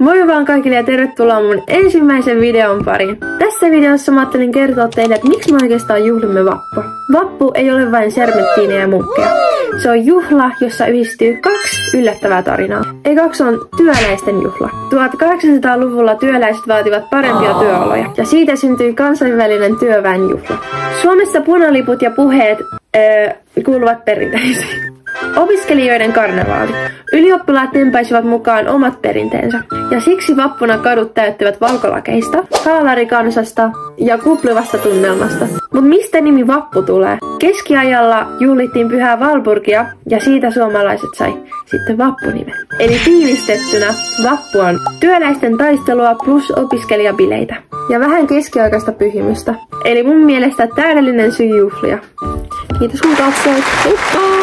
Moi vaan kaikille ja tervetuloa mun ensimmäisen videon pariin. Tässä videossa mä ajattelin kertoa teille, että miksi me oikeastaan juhlimme vappua. Vappu ei ole vain sermenttiinejä ja munkkeja. Se on juhla, jossa yhdistyy kaksi yllättävää tarinaa. Ekaksi on työläisten juhla. 1800-luvulla työläiset vaativat parempia työoloja ja siitä syntyi kansainvälinen työväenjuhla. Suomessa punaliput ja puheet kuuluvat perinteisiin. Opiskelijoiden karnevaali. Ylioppilaat tempaisivat mukaan omat perinteensä. Ja siksi vappuna kadut täyttyvät valkolakeista, haalarikansasta ja kuplivasta tunnelmasta. Mut mistä nimi vappu tulee? Keskiajalla juhlittiin Pyhää Valpurgia ja siitä suomalaiset sai sitten vappunimen. Eli tiivistettynä vappu on työläisten taistelua plus opiskelijabileitä. Ja vähän keskiaikaista pyhimystä. Eli mun mielestä täydellinen syy juhlia. Kiitos kun katsoit. Heippa!